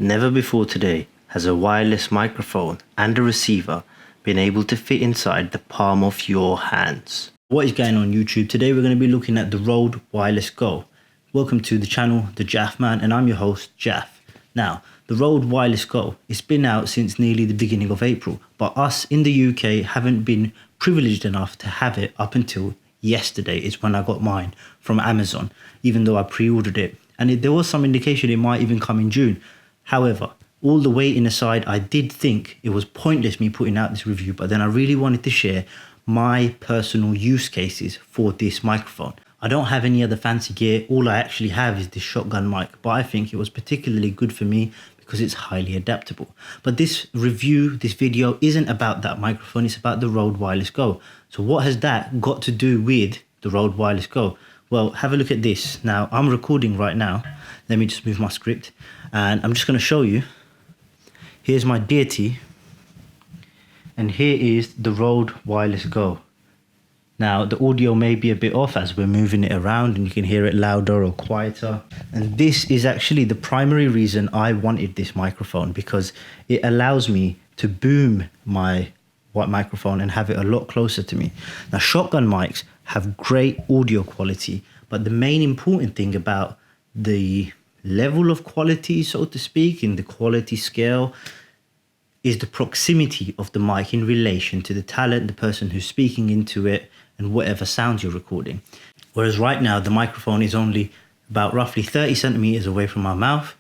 Never before today has a wireless microphone and a receiver been able to fit inside the palm of your hands. What is going on YouTube? Today we're going to be looking at the Rode Wireless Go. Welcome to the channel, The Jaff Man, and I'm your host, Jaff. Now, the Rode Wireless Go, it's been out since nearly the beginning of April, but us in the UK haven't been privileged enough to have it up until yesterday is when I got mine from Amazon, even though I pre-ordered it. And there was some indication it might even come in June. However, all the waiting aside, I did think it was pointless me putting out this review, but then I really wanted to share my personal use cases for this microphone. I don't have any other fancy gear. All I actually have is this shotgun mic, but I think it was particularly good for me because it's highly adaptable. But this video isn't about that microphone, it's about the Rode Wireless Go. So what has that got to do with the Rode Wireless Go? Well, have a look at this. Now, I'm recording right now. Let me just move my script. And I'm just going to show you. Here's my deity. And here is the Rode Wireless Go. Now, the audio may be a bit off as we're moving it around and you can hear it louder or quieter. And this is actually the primary reason I wanted this microphone, because it allows me to boom my microphone and have it a lot closer to me. Now, shotgun mics have great audio quality, but the main important thing about the level of quality, so to speak, in the quality scale, is the proximity of the mic in relation to the talent, the person who's speaking into it, and whatever sounds you're recording. Whereas right now, the microphone is only about roughly 30 centimeters away from my mouth,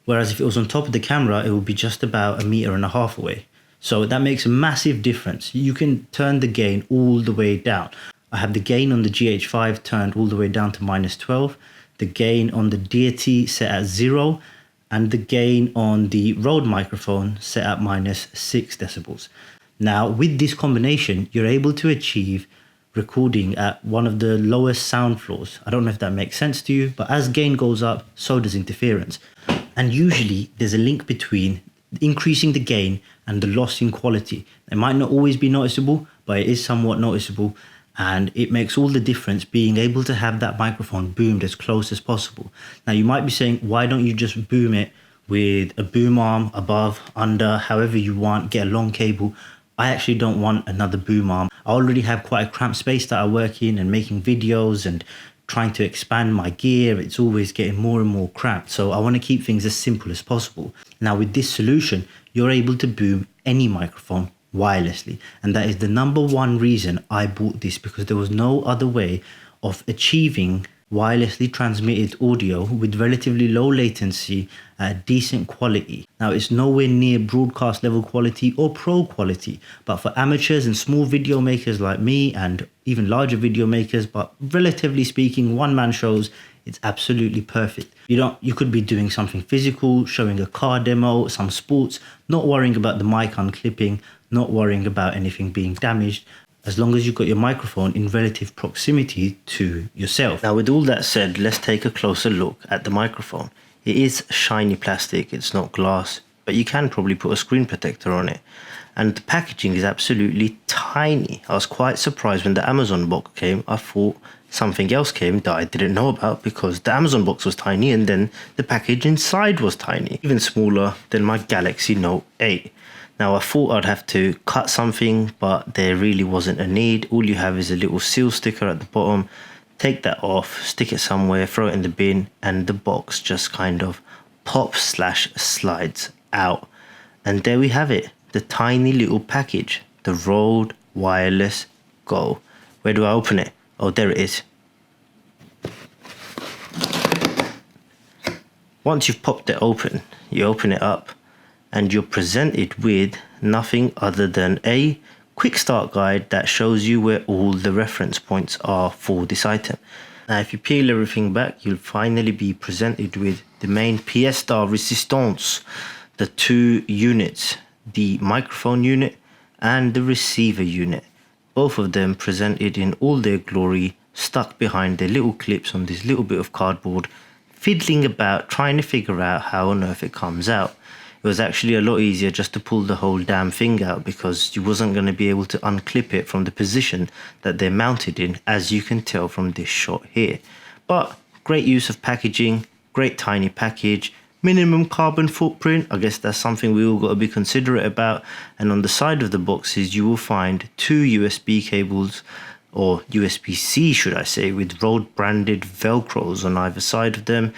whereas if it was on top of the camera, it would be just about 1.5 meters away. So that makes a massive difference. You can turn the gain all the way down. I have the gain on the GH5 turned all the way down to -12, the gain on the deity set at 0, and the gain on the Rode microphone set at -6 decibels. Now, with this combination, you're able to achieve recording at one of the lowest sound floors. I don't know if that makes sense to you, but as gain goes up, so does interference. And usually there's a link between increasing the gain and the loss in quality. It might not always be noticeable, but it is somewhat noticeable. And it makes all the difference being able to have that microphone boomed as close as possible. Now, you might be saying, why don't you just boom it with a boom arm above, under, however you want, get a long cable? I actually don't want another boom arm. I already have quite a cramped space that I work in, and making videos and trying to expand my gear, it's always getting more and more cramped. So I want to keep things as simple as possible. Now, with this solution, you're able to boom any microphone wirelessly, and that is the #1 reason I bought this, because there was no other way of achieving wirelessly transmitted audio with relatively low latency at decent quality. Now, it's nowhere near broadcast level quality or pro quality, but for amateurs and small video makers like me, and even larger video makers, but relatively speaking, one-man shows, it's absolutely perfect. You could be doing something physical, showing a car demo, some sports, not worrying about the mic unclipping, not worrying about anything being damaged, as long as you've got your microphone in relative proximity to yourself. Now, with all that said, let's take a closer look at the microphone. It is shiny plastic, it's not glass, but you can probably put a screen protector on it. And the packaging is absolutely tiny. I was quite surprised when the Amazon box came. I thought something else came that I didn't know about, because the Amazon box was tiny and then the package inside was tiny, even smaller than my Galaxy Note 8. Now, I thought I'd have to cut something, but there really wasn't a need. All you have is a little seal sticker at the bottom. Take that off, stick it somewhere, throw it in the bin, and the box just kind of pops/slides out. And there we have it, the tiny little package, the Rode Wireless Go. Where do I open it? Oh, there it is. Once you've popped it open, you open it up, and you're presented with nothing other than a quick start guide that shows you where all the reference points are for this item. Now, if you peel everything back, you'll finally be presented with the main pièce de résistance, the 2 units, the microphone unit and the receiver unit. Both of them presented in all their glory, stuck behind their little clips on this little bit of cardboard, fiddling about, trying to figure out how on earth it comes out. It was actually a lot easier just to pull the whole damn thing out, because you wasn't going to be able to unclip it from the position that they're mounted in, as you can tell from this shot here. But great use of packaging, great tiny package, minimum carbon footprint. I guess that's something we all got to be considerate about. And on the side of the boxes, you will find 2 USB cables, or USB-C should I say, with Rode branded Velcros on either side of them.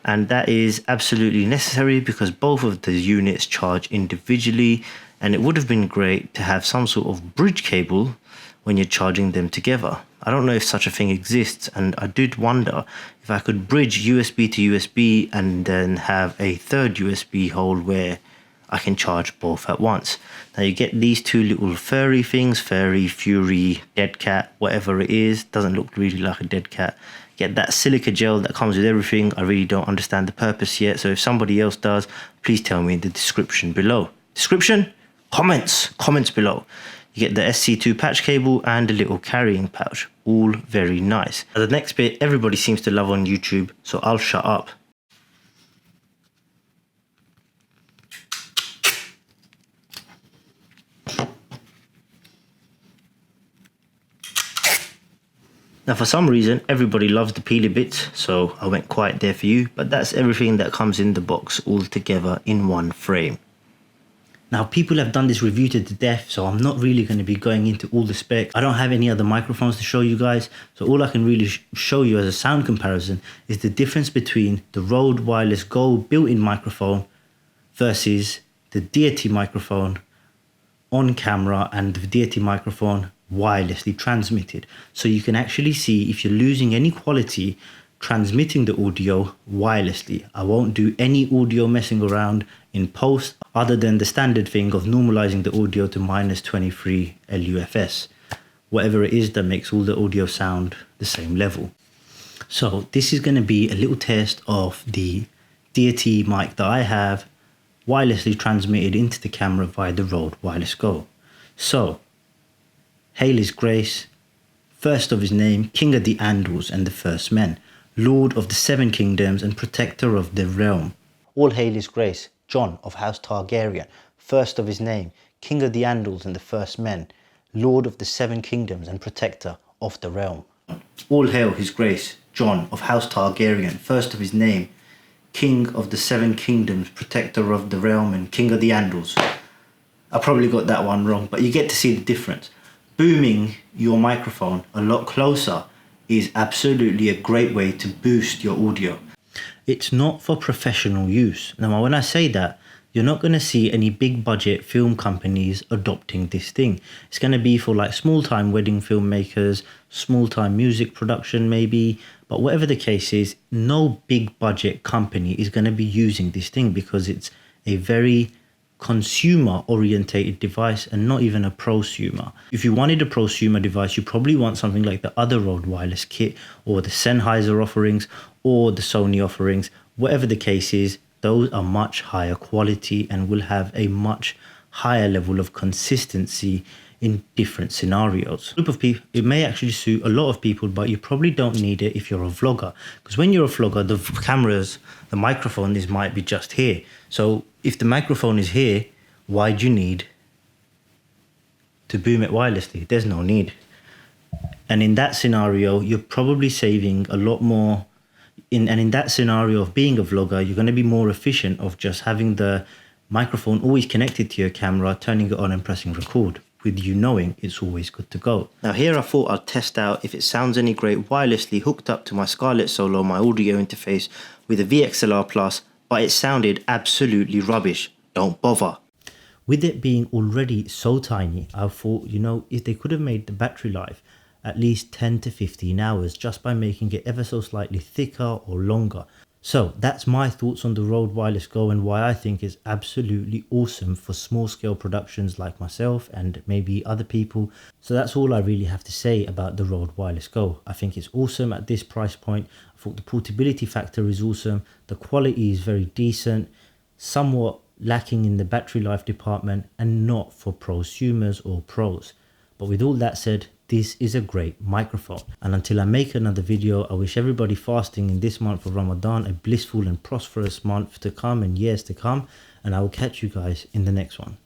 And that is absolutely necessary because both of the units charge individually, and it would have been great to have some sort of bridge cable when you're charging them together. I don't know if such a thing exists, and I did wonder if I could bridge USB to USB and then have a third USB hole where I can charge both at once. Now you get these two little furry things, furry, fury, dead cat, whatever it is. Doesn't look really like a dead cat. Get that silica gel that comes with everything. I really don't understand the purpose yet, so if somebody else does, please tell me in the description below. Description? Comments below. You get the SC2 patch cable and a little carrying pouch. All very nice. Now, the next bit everybody seems to love on YouTube, so I'll shut up. Now for some reason everybody loves the peely bits, so I went quiet there for you, but that's everything that comes in the box all together in one frame. Now people have done this review to the death, so I'm not really going to be going into all the specs. I don't have any other microphones to show you guys, so all I can really show you as a sound comparison is the difference between the Rode Wireless Go built-in microphone versus the Deity microphone on camera and the Deity microphone wirelessly transmitted. So you can actually see if you're losing any quality transmitting the audio wirelessly. I won't do any audio messing around in post other than the standard thing of normalizing the audio to -23 LUFS, whatever it is that makes all the audio sound the same level. So this is going to be a little test of the Deity mic that I have wirelessly transmitted into the camera via the Rode Wireless Go. So hail his grace, first of his name, King of the Andals and the First Men, Lord of the Seven Kingdoms and Protector of the Realm. All hail his grace, Jon of House Targaryen, first of his name, King of the Andals and the First Men, Lord of the Seven Kingdoms and Protector of the Realm. All hail his grace, Jon of House Targaryen, first of his name, King of the Seven Kingdoms, Protector of the Realm and King of the Andals. I probably got that one wrong, but you get to see the difference. Booming your microphone a lot closer is absolutely a great way to boost your audio. It's not for professional use. Now, when I say that, you're not going to see any big budget film companies adopting this thing. It's going to be for like small time wedding filmmakers, small time music production maybe, but whatever the case is, no big budget company is going to be using this thing because it's a very consumer orientated device and not even a prosumer. If you wanted a prosumer device, you probably want something like the other Rode wireless kit or the Sennheiser offerings or the Sony offerings. Whatever the case is, those are much higher quality and will have a much higher level of consistency in different scenarios. Group of people, it may actually suit a lot of people, but you probably don't need it if you're a vlogger, because when you're a vlogger, the cameras, the microphone might be just here. So if the microphone is here, why do you need to boom it wirelessly? There's no need. And in that scenario, you're probably saving a lot more. In that scenario of being a vlogger, you're going to be more efficient of just having the microphone always connected to your camera, turning it on and pressing record, with you knowing it's always good to go. Now here I thought I'd test out if it sounds any great wirelessly hooked up to my Scarlett Solo, my audio interface with a VXLR Plus, but it sounded absolutely rubbish. Don't bother. With it being already so tiny, I thought, you know, if they could have made the battery life at least 10 to 15 hours just by making it ever so slightly thicker or longer. So that's my thoughts on the Rode Wireless Go and why I think it's absolutely awesome for small scale productions like myself and maybe other people. So that's all I really have to say about the Rode Wireless Go. I think it's awesome at this price point. I thought the portability factor is awesome. The quality is very decent, somewhat lacking in the battery life department and not for prosumers or pros. But with all that said, this is a great microphone. And until I make another video, I wish everybody fasting in this month of Ramadan a blissful and prosperous month to come and years to come. And I will catch you guys in the next one.